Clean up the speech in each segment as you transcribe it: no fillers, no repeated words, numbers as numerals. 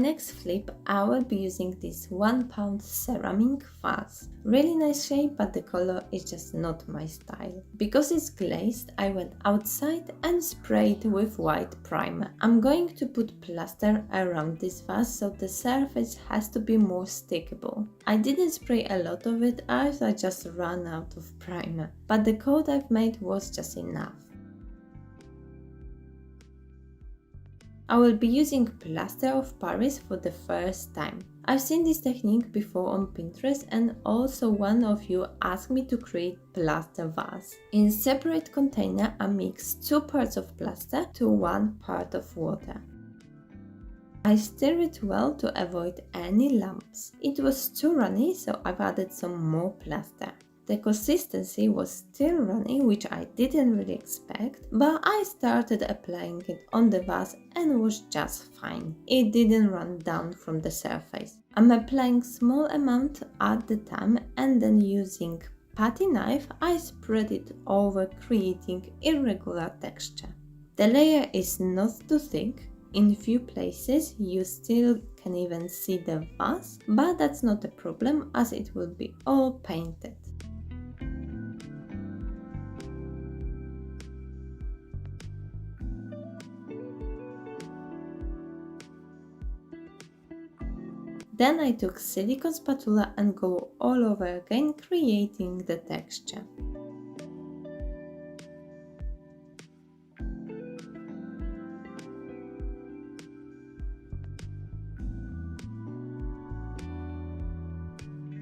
next flip, I will be using this 1 pound ceramic vase. Really nice shape, but the color is just not my style. Because it's glazed, I went outside and sprayed with white primer. I'm going to put plaster around this vase, so the surface has to be more stickable. I didn't spray a lot of it as I just ran out of primer, but the coat I've made was just enough. I will be using plaster of Paris for the first time. I've seen this technique before on Pinterest, and also one of you asked me to create plaster vase. In separate container, I mixed 2 parts of plaster to 1 part of water. I stir it well to avoid any lumps. It was too runny, so I've added some more plaster. The consistency was still runny, which I didn't really expect, but I started applying it on the vase and was just fine. It didn't run down from the surface. I'm applying small amount at the time, and then using putty knife I spread it over, creating irregular texture. The layer is not too thick. In few places you still can even see the vase, but that's not a problem as it will be all painted. Then I took silicone spatula and go all over again, creating the texture.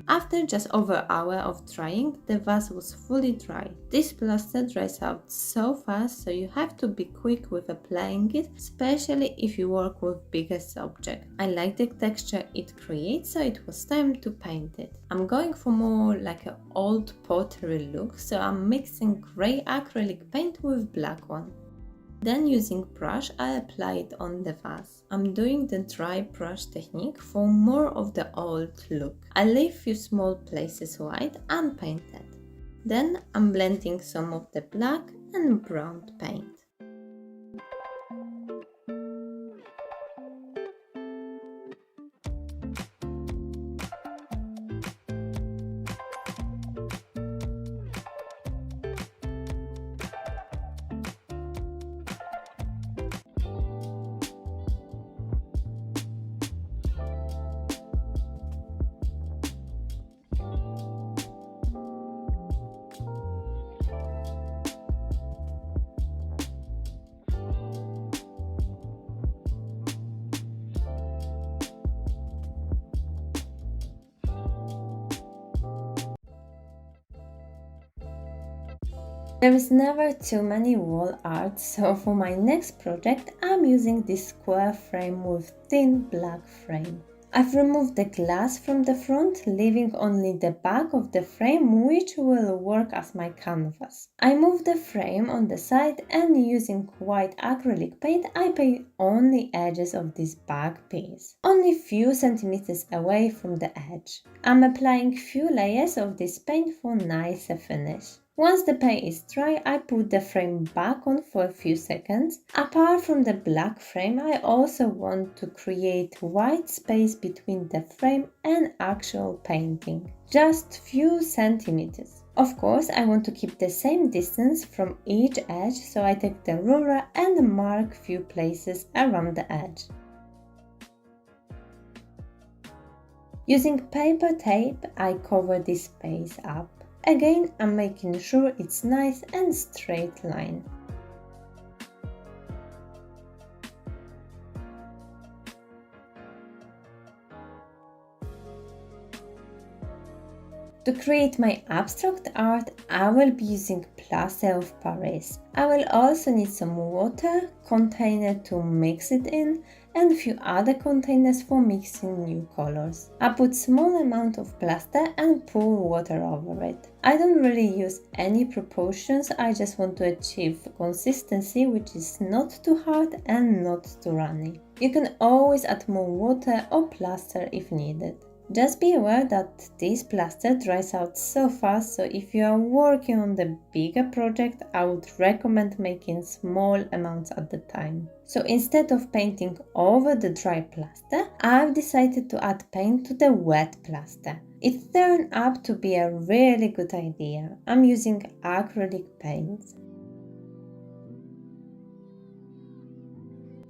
After just over an hour of drying, the vase was fully dry. This plaster dries out so fast, so you have to be quick with applying it, especially if you work with bigger objects. I like the texture it creates, so it was time to paint it. I'm going for more like an old pottery look, so I'm mixing grey acrylic paint with black one. Then using brush, I apply it on the vase. I'm doing the dry brush technique for more of the old look. I leave few small places white and painted. Then I'm blending some of the black and brown paint. There is never too many wall art, so for my next project I'm using this square frame with thin black frame. I've removed the glass from the front, leaving only the back of the frame, which will work as my canvas. I moved the frame on the side, and using white acrylic paint I paint only edges of this back piece, only few centimeters away from the edge. I'm applying few layers of this paint for nicer finish. Once the paint is dry, I put the frame back on for a few seconds. Apart from the black frame, I also want to create white space between the frame and actual painting. Just few centimeters. Of course, I want to keep the same distance from each edge, so I take the ruler and mark few places around the edge. Using paper tape, I cover this space up. Again, I'm making sure it's nice and straight line. To create my abstract art, I will be using plaster of Paris. I will also need some water, container to mix it in, and a few other containers for mixing new colors. I put small amount of plaster and pour water over it. I don't really use any proportions, I just want to achieve consistency which is not too hard and not too runny. You can always add more water or plaster if needed. Just be aware that this plaster dries out so fast, so if you are working on the bigger project, I would recommend making small amounts at the time. So instead of painting over the dry plaster, I've decided to add paint to the wet plaster. It turned out to be a really good idea. I'm using acrylic paints.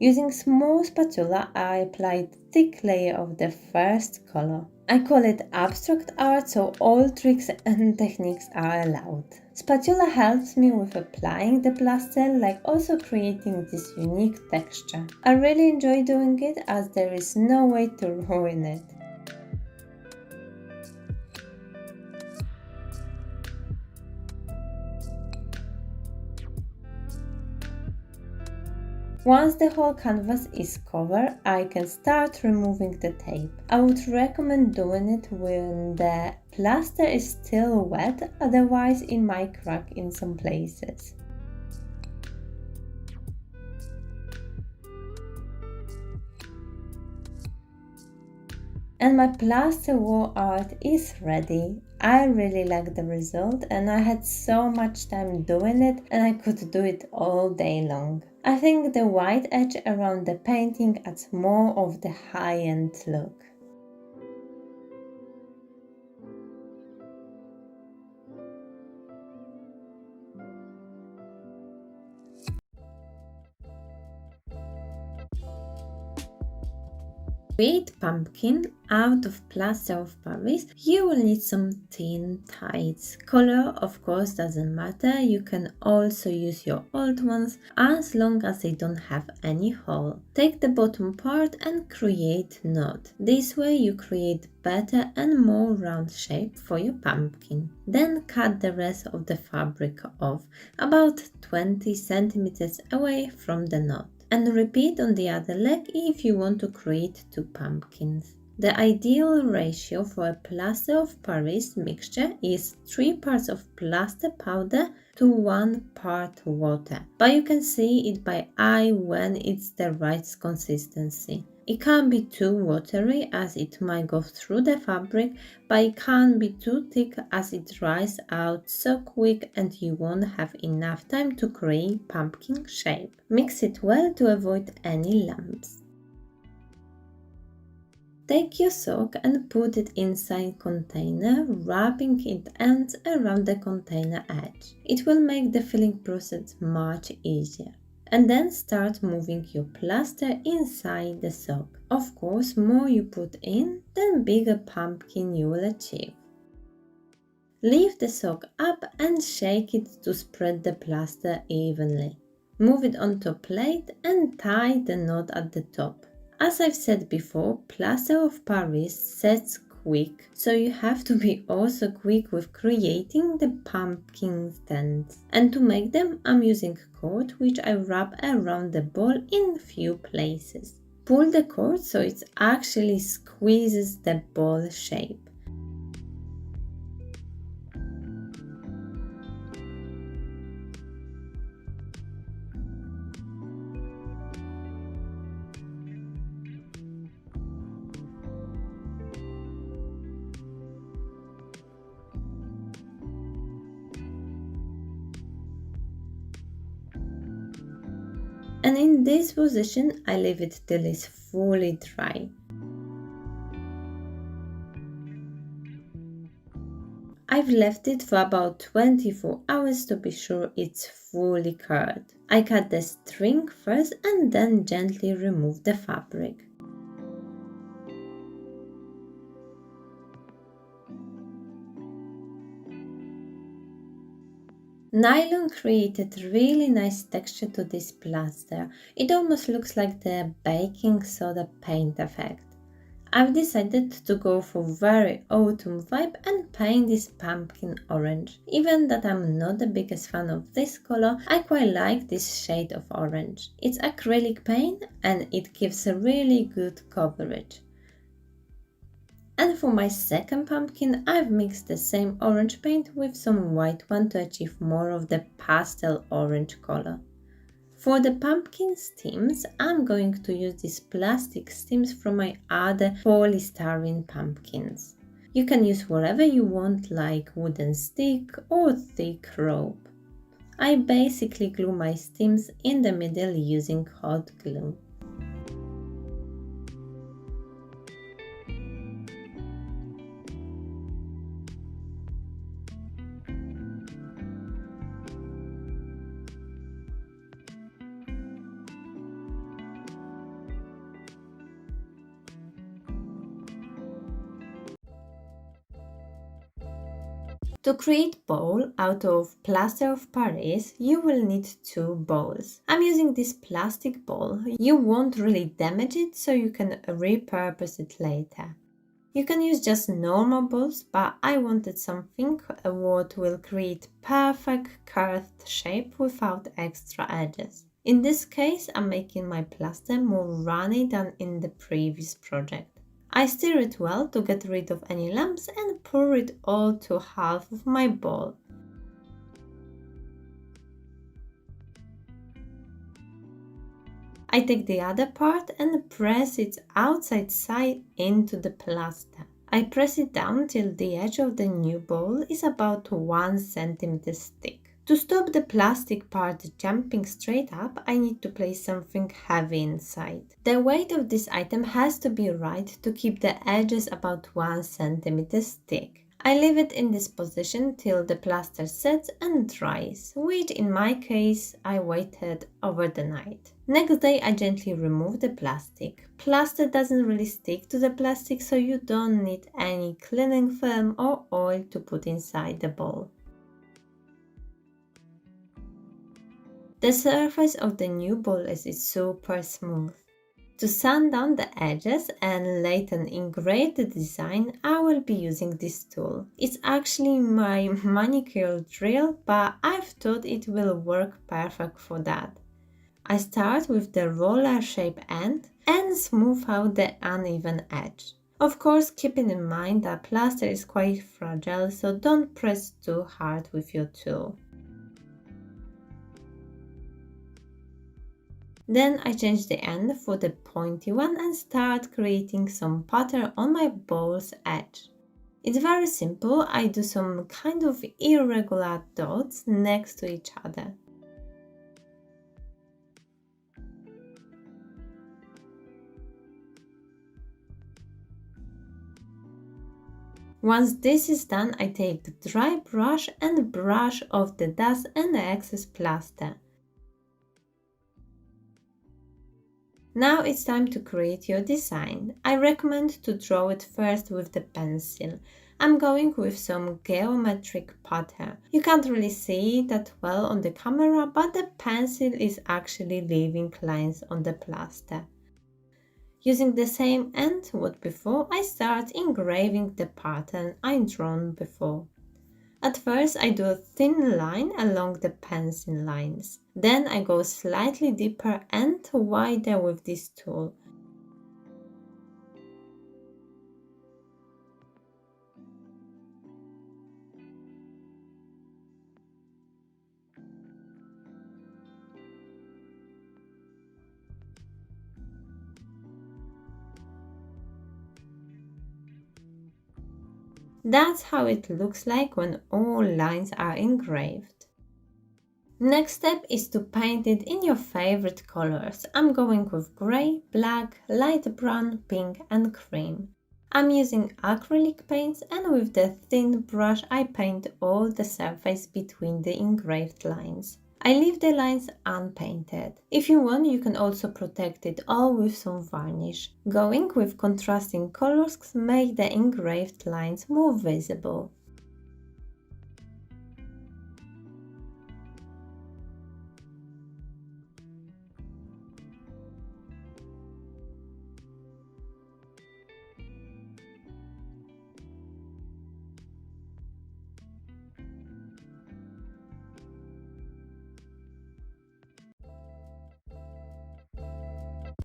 Using small spatula, I applied thick layer of the first color. I call it abstract art, so all tricks and techniques are allowed. Spatula helps me with applying the plaster, like also creating this unique texture. I really enjoy doing it as there is no way to ruin it. Once the whole canvas is covered, I can start removing the tape. I would recommend doing it when the plaster is still wet, otherwise it might crack in some places. And my plaster wall art is ready. I really like the result and I had so much time doing it and I could do it all day long. I think the white edge around the painting adds more of the high-end look. To create pumpkin out of plaster of Paris, you will need some thin ties. Color of course doesn't matter, you can also use your old ones as long as they don't have any hole. Take the bottom part and create knot. This way you create better and more round shape for your pumpkin. Then cut the rest of the fabric off, about 20 centimeters away from the knot. And repeat on the other leg if you want to create 2 pumpkins. The ideal ratio for a plaster of Paris mixture is 3 parts of plaster powder to 1 part water, but you can see it by eye when it's the right consistency. It can't be too watery as it might go through the fabric, but it can't be too thick as it dries out so quick and you won't have enough time to create pumpkin shape. Mix it well to avoid any lumps. Take your sock and put it inside container, wrapping its ends around the container edge. It will make the filling process much easier. And then start moving your plaster inside the sock. Of course, more you put in, the bigger pumpkin you will achieve. Lift the sock up and shake it to spread the plaster evenly. Move it onto a plate and tie the knot at the top. As I've said before, plaster of Paris sets quick, so you have to be also quick with creating the pumpkin stands. And to make them, I'm using cord which I wrap around the ball in few places. Pull the cord so it actually squeezes the ball shape. And in this position, I leave it till it's fully dry. I've left it for about 24 hours to be sure it's fully cured. I cut the string first and then gently remove the fabric. Nylon created really nice texture to this plaster. It almost looks like the baking soda paint effect. I've decided to go for very autumn vibe and paint this pumpkin orange. Even that I'm not the biggest fan of this color, I quite like this shade of orange. It's acrylic paint and it gives a really good coverage. And for my second pumpkin, I've mixed the same orange paint with some white one to achieve more of the pastel orange color. For the pumpkin stems, I'm going to use these plastic stems from my other polystyrene pumpkins. You can use whatever you want, like wooden stick or thick rope. I basically glue my stems in the middle using hot glue. To create bowl out of plaster of Paris, you will need two bowls. I'm using this plastic bowl. You won't really damage it, so you can repurpose it later. You can use just normal bowls, but I wanted something what will create perfect curved shape without extra edges. In this case, I'm making my plaster more runny than in the previous project. I stir it well to get rid of any lumps and pour it all to half of my bowl. I take the other part and press its outside side into the plaster. I press it down till the edge of the new bowl is about 1 centimeter thick. To stop the plastic part jumping straight up, I need to place something heavy inside. The weight of this item has to be right to keep the edges about 1 centimeter thick. I leave it in this position till the plaster sets and dries, which in my case I waited over the night. Next day I gently remove the plastic. Plaster doesn't really stick to the plastic, so you don't need any cleaning film or oil to put inside the bowl. The surface of the new bowl is super smooth. To sand down the edges and later engrave the design, I will be using this tool. It's actually my manicure drill, but I've thought it will work perfect for that. I start with the roller shape end and smooth out the uneven edge. Of course, keeping in mind that plaster is quite fragile, so don't press too hard with your tool. Then I change the end for the pointy one and start creating some pattern on my bowl's edge. It's very simple. I do some kind of irregular dots next to each other. Once this is done, I take the dry brush and brush off the dust and the excess plaster. Now it's time to create your design. I recommend to draw it first with the pencil. I'm going with some geometric pattern. You can't really see that well on the camera, but the pencil is actually leaving lines on the plaster. Using the same end what before, I start engraving the pattern I drawn before. At first I do a thin line along the pencil lines. Then I go slightly deeper and wider with this tool. That's how it looks like when all lines are engraved. Next step is to paint it in your favorite colors. I'm going with grey, black, light brown, pink and cream. I'm using acrylic paints and with the thin brush I paint all the surface between the engraved lines. I leave the lines unpainted. If you want, you can also protect it all with some varnish. Going with contrasting colors make the engraved lines more visible.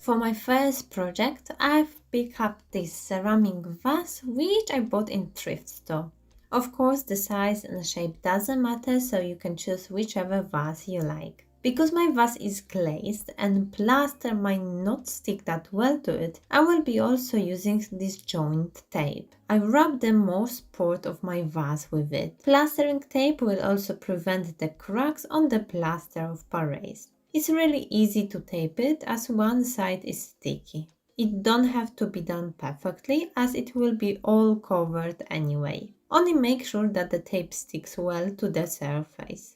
For my first project, I've picked up this ceramic vase which I bought in thrift store. Of course, the size and shape doesn't matter, so you can choose whichever vase you like. Because my vase is glazed and plaster might not stick that well to it, I will be also using this joint tape. I wrap the most part of my vase with it. Plastering tape will also prevent the cracks on the plaster of Paris. It's really easy to tape it as one side is sticky. It don't have to be done perfectly as it will be all covered anyway. Only make sure that the tape sticks well to the surface.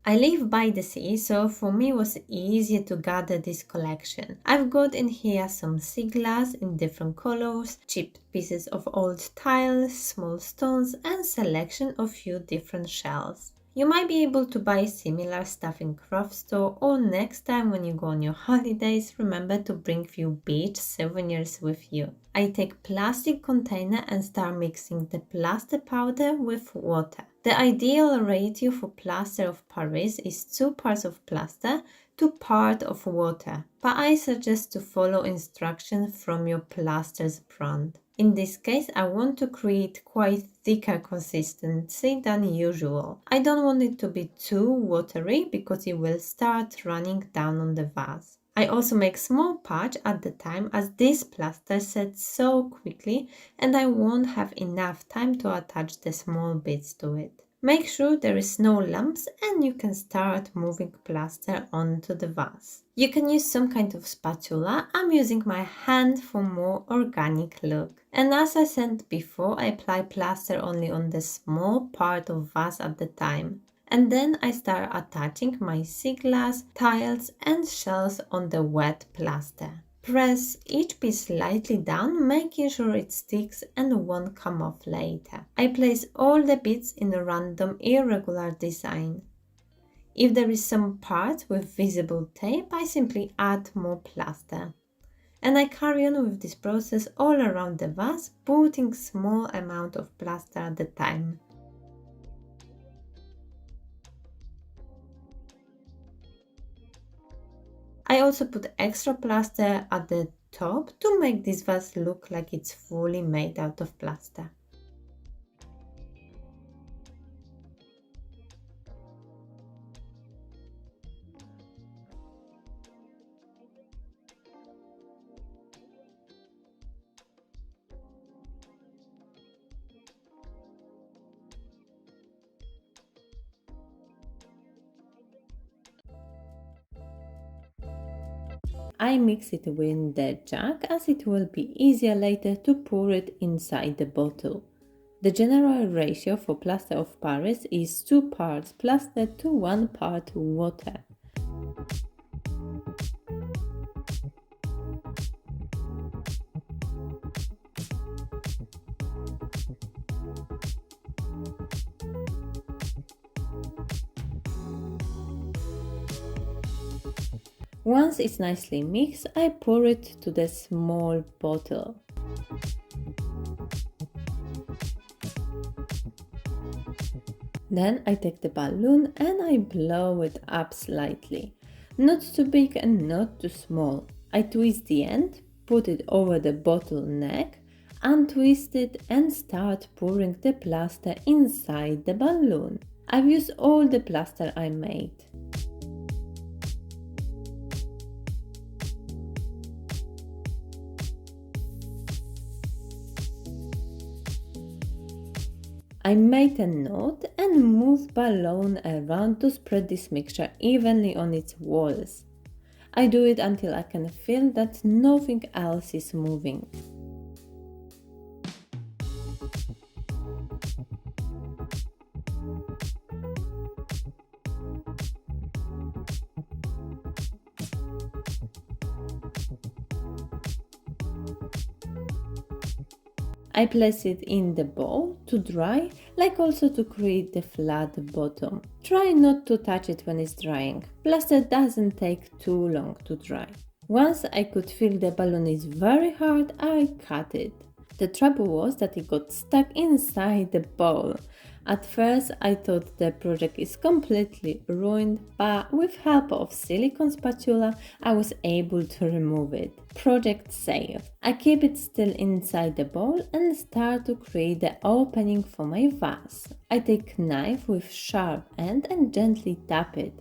I live by the sea, so for me it was easy to gather this collection. I've got in here some sea glass in different colors, cheap pieces of old tiles, small stones and selection of few different shells. You might be able to buy similar stuff in craft store, or next time when you go on your holidays, remember to bring few beach souvenirs with you. I take plastic container and start mixing the plaster powder with water. The ideal ratio for plaster of Paris is 2 parts of plaster to part of water, but I suggest to follow instructions from your plaster's brand. In this case, I want to create quite thicker consistency than usual. I don't want it to be too watery because it will start running down on the vase. I also make small patch at the time as this plaster sets so quickly and I won't have enough time to attach the small bits to it. Make sure there is no lumps and you can start moving plaster onto the vase. You can use some kind of spatula. I'm using my hand for more organic look. And as I said before, I apply plaster only on the small part of vase at the time. And then I start attaching my sea glass, tiles and shells on the wet plaster. Press each piece slightly down, making sure it sticks and won't come off later. I place all the bits in a random irregular design. If there is some part with visible tape, I simply add more plaster. And I carry on with this process all around the vase, putting small amount of plaster at a time. I also put extra plaster at the top to make this vase look like it's fully made out of plaster. I mix it with the jug as it will be easier later to pour it inside the bottle. The general ratio for plaster of Paris is 2 parts plaster to 1 part water. Once it's nicely mixed, I pour it to the small bottle. Then I take the balloon and I blow it up slightly. Not too big and not too small. I twist the end, put it over the bottle neck, untwist it and start pouring the plaster inside the balloon. I've used all the plaster I made. I made a knot and moved balloon around to spread this mixture evenly on its walls. I do it until I can feel that nothing else is moving. I place it in the bowl to dry, like also to create the flat bottom. Try not to touch it when it's drying. Plaster doesn't take too long to dry. Once I could feel the balloon is very hard, I cut it. The trouble was that it got stuck inside the bowl, At first I thought the project is completely ruined, but with help of silicone spatula I was able to remove it. Project saved. I keep it still inside the bowl and start to create the opening for my vase. I take knife with sharp end and gently tap it.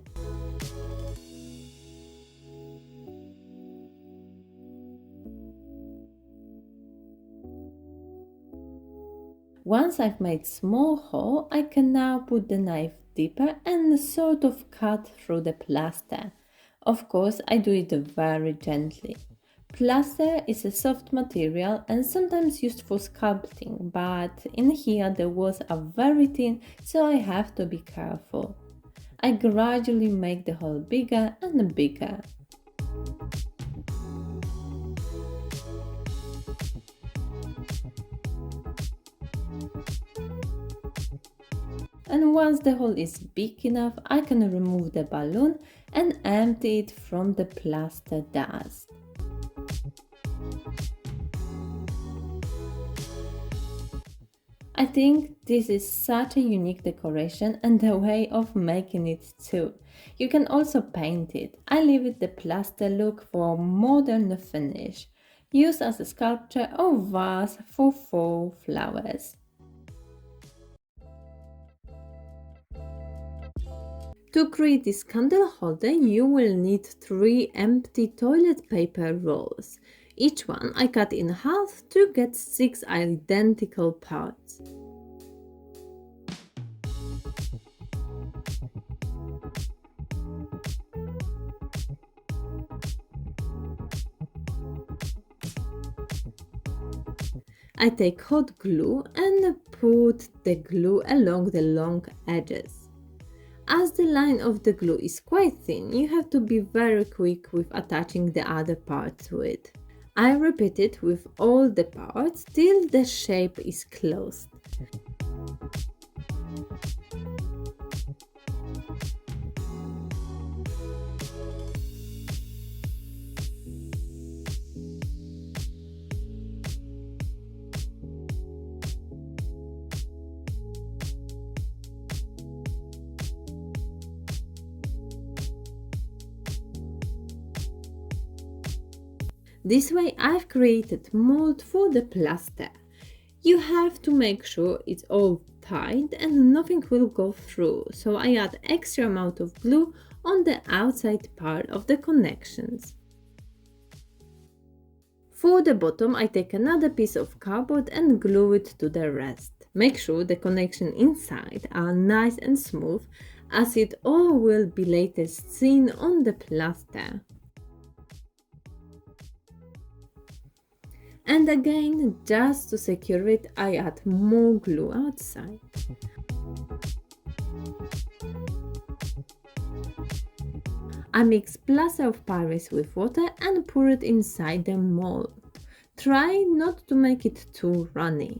Once I've made small hole, I can now put the knife deeper and sort of cut through the plaster. Of course, I do it very gently. Plaster is a soft material and sometimes used for sculpting, but in here the walls are very thin, so I have to be careful. I gradually make the hole bigger and bigger. And once the hole is big enough, I can remove the balloon and empty it from the plaster dust. I think this is such a unique decoration and a way of making it too. You can also paint it. I leave it the plaster look for a modern finish, used as a sculpture or vase for fall flowers. To create this candle holder, you will need 3 empty toilet paper rolls. Each one I cut in half to get 6 identical parts. I take hot glue and put the glue along the long edges. As the line of the glue is quite thin, you have to be very quick with attaching the other part to it. I repeat it with all the parts till the shape is closed. This way I've created mold for the plaster. You have to make sure it's all tight and nothing will go through, so I add extra amount of glue on the outside part of the connections. For the bottom I take another piece of cardboard and glue it to the rest. Make sure the connection inside are nice and smooth, as it all will be later seen on the plaster. And again, just to secure it, I add more glue outside. I mix plaster of Paris with water and pour it inside the mold. Try not to make it too runny.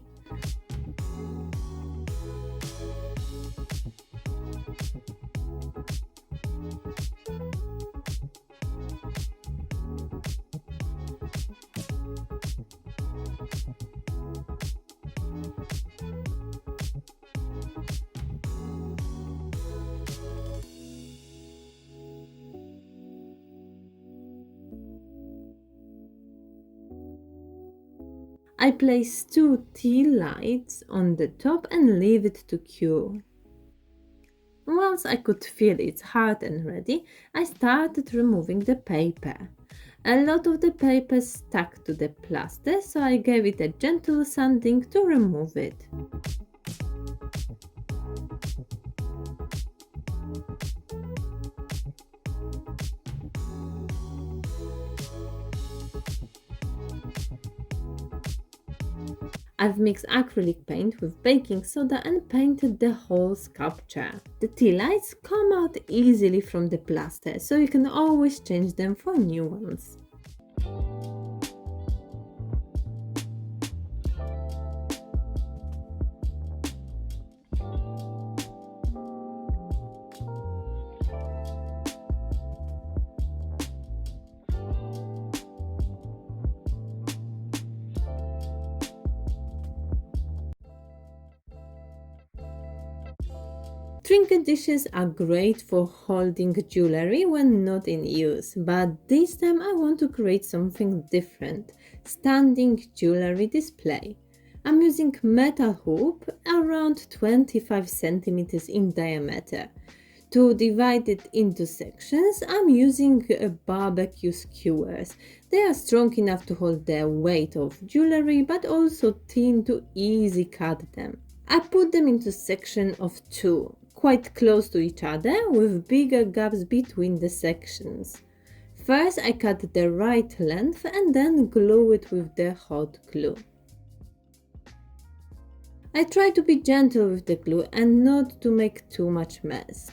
I place 2 tea lights on the top and leave it to cure. Once I could feel it's hard and ready, I started removing the paper. A lot of the paper stuck to the plaster, so I gave it a gentle sanding to remove it. I've mixed acrylic paint with baking soda and painted the whole sculpture. The tea lights come out easily from the plaster, so you can always change them for new ones. Trinket dishes are great for holding jewelry when not in use, but this time I want to create something different, standing jewelry display. I'm using metal hoop around 25 centimeters in diameter. To divide it into sections, I'm using barbecue skewers. They are strong enough to hold the weight of jewelry but also thin to easily cut them. I put them into sections of 2, quite close to each other with bigger gaps between the sections. First I cut the right length and then glue it with the hot glue. I try to be gentle with the glue and not to make too much mess.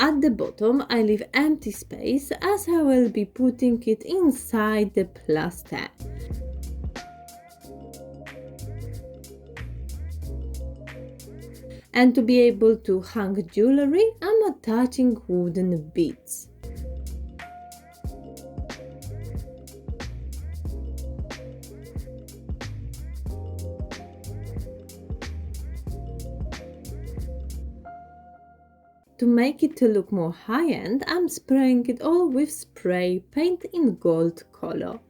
At the bottom I leave empty space as I will be putting it inside the plaster. And to be able to hang jewelry, I'm attaching wooden beads. To make it to look more high-end, I'm spraying it all with spray paint in gold color.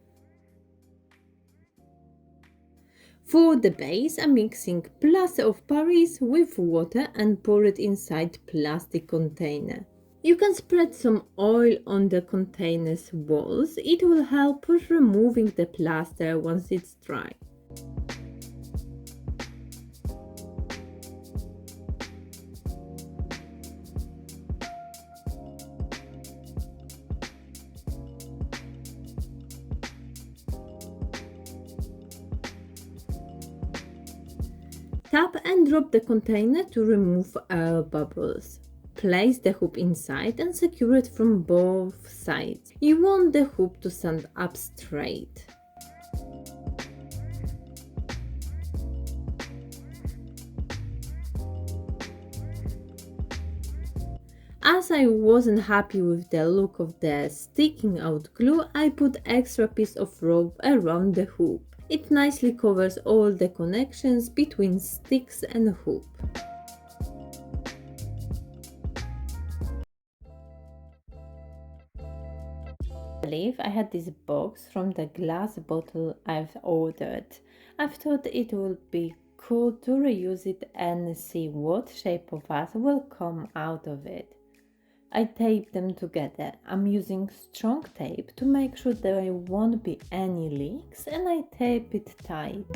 For the base, I'm mixing plaster of Paris with water and pour it inside plastic container. You can spread some oil on the container's walls. It will help with removing the plaster once it's dry. Tap and drop the container to remove air bubbles. Place the hoop inside and secure it from both sides. You want the hoop to stand up straight. As I wasn't happy with the look of the sticking out glue, I put extra piece of rope around the hoop. It nicely covers all the connections between sticks and hoop. I believe I had this box from the glass bottle I've ordered. I thought it would be cool to reuse it and see what shape of vase will come out of it. I tape them together. I'm using strong tape to make sure there won't be any leaks, and I tape it tight.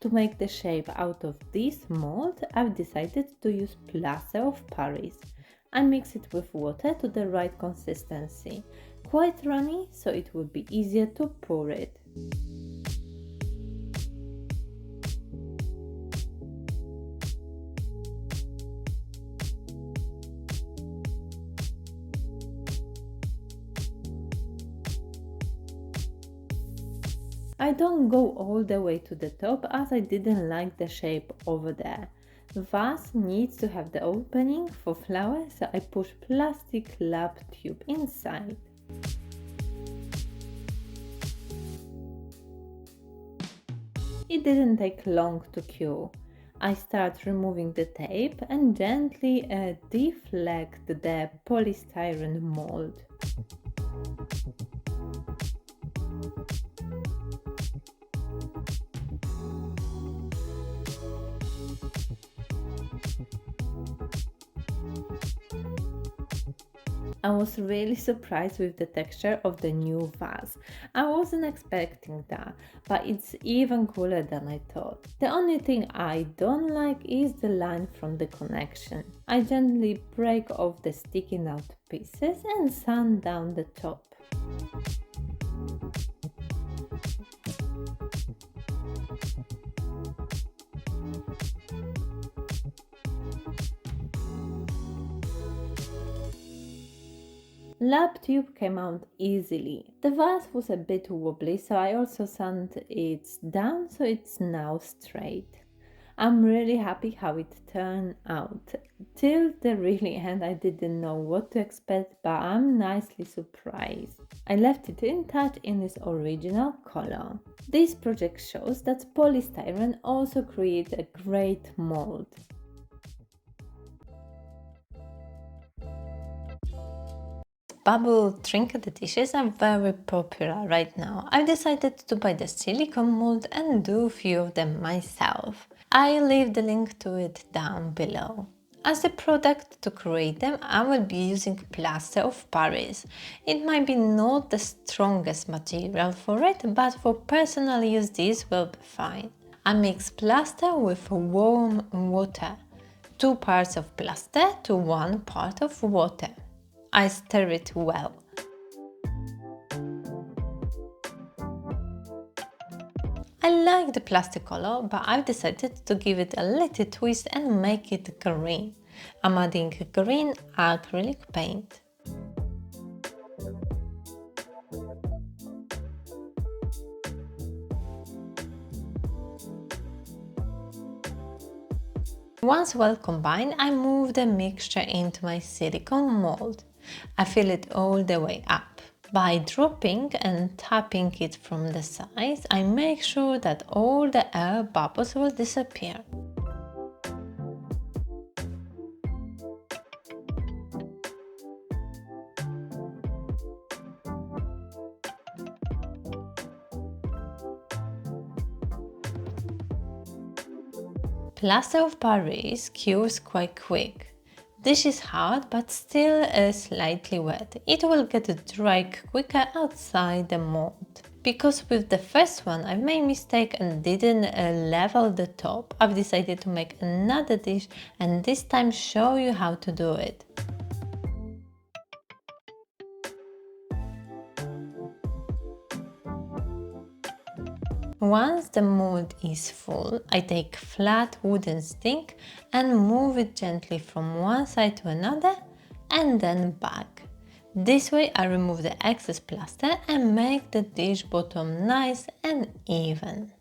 To make the shape out of this mold, I've decided to use plaster of Paris. I mix it with water to the right consistency, quite runny so it would be easier to pour it. I don't go all the way to the top as I didn't like the shape over there. The vase needs to have the opening for flowers, so I push plastic lap tube inside. It didn't take long to cure. I start removing the tape and gently deflect the polystyrene mold. I was really surprised with the texture of the new vase. I wasn't expecting that, but it's even cooler than I thought. The only thing I don't like is the line from the connection. I gently break off the sticking out pieces and sand down the top. Lap tube came out easily. The vase was a bit wobbly, so I also sanded it down so it's now straight. I'm really happy how it turned out. Till the really end I didn't know what to expect, but I'm nicely surprised. I left it intact in its original color. This project shows that polystyrene also creates a great mold. Bubble trinket dishes are very popular right now. I've decided to buy the silicone mold and do a few of them myself. I'll leave the link to it down below. As the product to create them, I will be using plaster of Paris. It might be not the strongest material for it, but for personal use this will be fine. I mix plaster with warm water. 2 parts of plaster to 1 part of water. I stir it well. I like the plastic color, but I've decided to give it a little twist and make it green. I'm adding green acrylic paint. Once well combined, I move the mixture into my silicone mold. I fill it all the way up. By dropping and tapping it from the sides, I make sure that all the air bubbles will disappear. Plaster of Paris cures quite quick. This is hard but still slightly wet. It will get dry quicker outside the mold. Because with the first one I've made a mistake and didn't level the top, I've decided to make another dish and this time show you how to do it. Once the mold is full, I take flat wooden stick and move it gently from one side to another and then back. This way I remove the excess plaster and make the dish bottom nice and even.